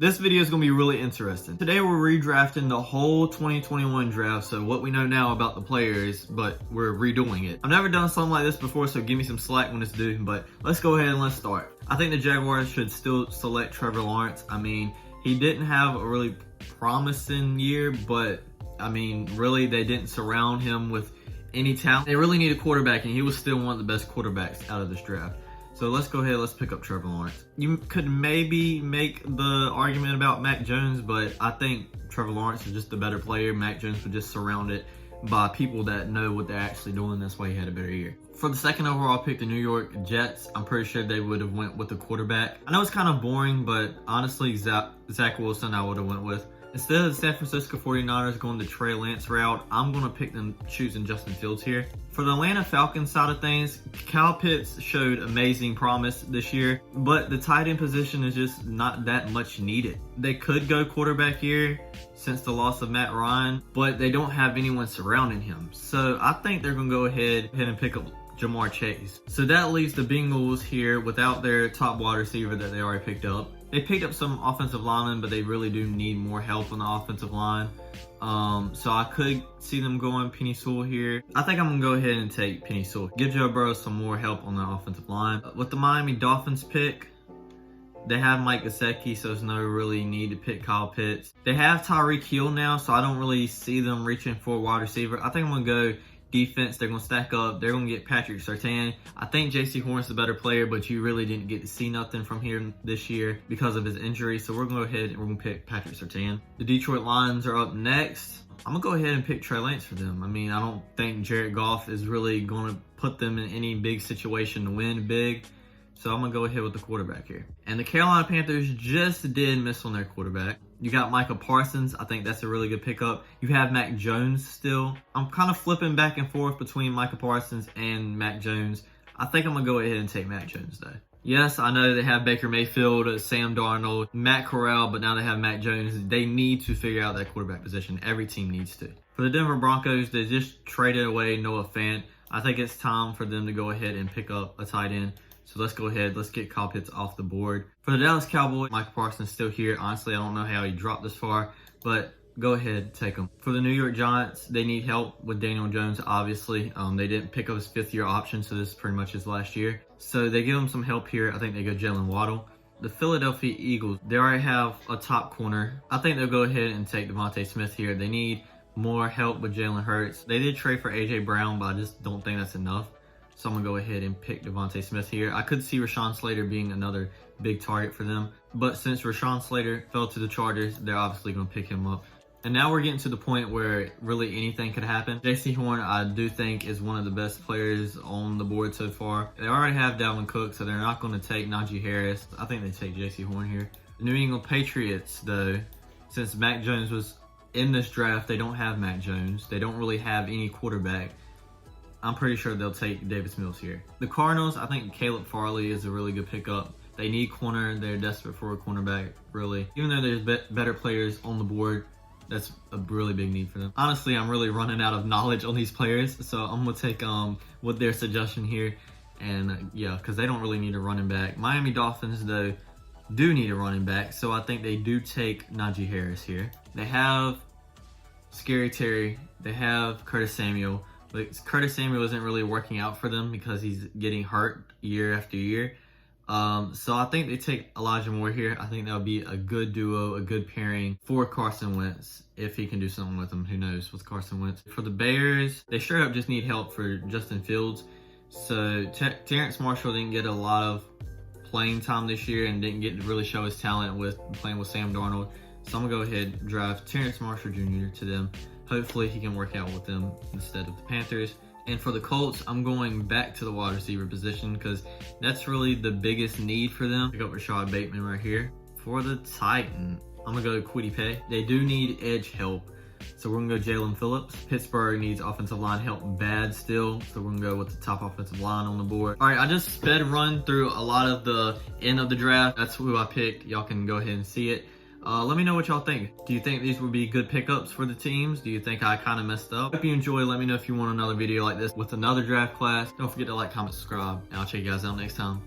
This video is going to be really interesting. Today we're redrafting the whole 2021 draft, so what we know now about the players, but we're redoing it. I've never done something like this before, so give me some slack when it's due, but let's go ahead and let's start. I think the Jaguars should still select Trevor Lawrence. I mean, he didn't have a really promising year, but I mean, really they didn't surround him with any talent. They really need a quarterback, and he was still one of the best quarterbacks out of this draft. So let's go ahead, let's pick up Trevor Lawrence. You could maybe make the argument about Mac Jones, but I think Trevor Lawrence is just a better player. Mac Jones was just surrounded by people that know what they're actually doing. That's why he had a better year. For the second overall pick, the New York Jets, I'm pretty sure they would have went with the quarterback. I know it's kind of boring, but honestly, Zach Wilson I would have went with. Instead of the San Francisco 49ers going the Trey Lance route, I'm going to pick them choosing Justin Fields here. For the Atlanta Falcons side of things, Kyle Pitts showed amazing promise this year, but the tight end position is just not that much needed. They could go quarterback here since the loss of Matt Ryan, but they don't have anyone surrounding him. So I think they're going to go ahead and pick up Jamar Chase. So that leaves the Bengals here without their top wide receiver that they already picked up. They picked up some offensive linemen, but they really do need more help on the offensive line. So I could see them going Penny Sewell here. I think I'm going to go ahead and take Penny Sewell. Give Joe Burrow some more help on the offensive line. With the Miami Dolphins pick, they have Mike Gesicki, so there's no really need to pick Kyle Pitts. They have Tyreek Hill now, so I don't really see them reaching for a wide receiver. I think I'm going to go defense. They're going to stack up. They're going to get Patrick Surtain. I think J.C. Horn's the better player, but you really didn't get to see nothing from him this year because of his injury. So we're going to go ahead and we're going to pick Patrick Surtain. The Detroit Lions are up next. I'm going to go ahead and pick Trey Lance for them. I mean, I don't think Jared Goff is really going to put them in any big situation to win big. So I'm going to go ahead with the quarterback here. And the Carolina Panthers just did miss on their quarterback. You got Micah Parsons. I think that's a really good pickup. You have Mac Jones still. I'm kind of flipping back and forth between Micah Parsons and Mac Jones. I think I'm going to go ahead and take Mac Jones though. Yes, I know they have Baker Mayfield, Sam Darnold, Matt Corral, but now they have Mac Jones. They need to figure out that quarterback position. Every team needs to. For the Denver Broncos, they just traded away Noah Fant. I think it's time for them to go ahead and pick up a tight end. So let's go ahead. Let's get Kyle Pitts off the board. For the Dallas Cowboys, Micah Parsons still here. Honestly, I don't know how he dropped this far, but go ahead, take him. For the New York Giants, they need help with Daniel Jones, obviously. They didn't pick up his fifth-year option, so this is pretty much his last year. So they give him some help here. I think they go Jalen Waddle. The Philadelphia Eagles, they already have a top corner. I think they'll go ahead and take Devontae Smith here. They need more help with Jalen Hurts. They did trade for A.J. Brown, but I just don't think that's enough. So I'm going to go ahead and pick Devontae Smith here. I could see Rashawn Slater being another big target for them. But since Rashawn Slater fell to the Chargers, they're obviously going to pick him up. And now we're getting to the point where really anything could happen. J.C. Horn, I do think, is one of the best players on the board so far. They already have Dalvin Cook, so they're not going to take Najee Harris. I think they take J.C. Horn here. The New England Patriots, though, since Mac Jones was in this draft, they don't have Mac Jones. They don't really have any quarterback. I'm pretty sure they'll take Davis Mills here. The Cardinals, I think Caleb Farley is a really good pickup. They need corner. They're desperate for a cornerback, really. Even though there's better players on the board, that's a really big need for them. Honestly, I'm really running out of knowledge on these players, so I'm going to take with their suggestion here. And yeah, because they don't really need a running back. Miami Dolphins, though, do need a running back, so I think they do take Najee Harris here. They have Scary Terry. They have Curtis Samuel. But Curtis Samuel isn't really working out for them because he's getting hurt year after year. So I think they take Elijah Moore here. I think that would be a good duo, a good pairing for Carson Wentz. If he can do something with him, who knows, with Carson Wentz. For the Bears, they sure up just need help for Justin Fields. So Terrence Marshall didn't get a lot of playing time this year and didn't get to really show his talent with playing with Sam Darnold. So I'm going to go ahead and draft Terrence Marshall Jr. to them. Hopefully he can work out with them instead of the Panthers. And for the Colts, I'm going back to the wide receiver position because that's really the biggest need for them. Pick up Rashad Bateman right here. For the Titans, I'm going to go Kwity Paye. They do need edge help. So we're going to go Jalen Phillips. Pittsburgh needs offensive line help bad still. So we're going to go with the top offensive line on the board. All right, I just sped run through a lot of the end of the draft. That's who I picked. Y'all can go ahead and see it. Let me know what y'all think. Do you think these would be good pickups for the teams? Do you think I kind of messed up? Hope you enjoy. Let me know if you want another video like this with another draft class. Don't forget to like, comment, subscribe, and I'll check you guys out next time.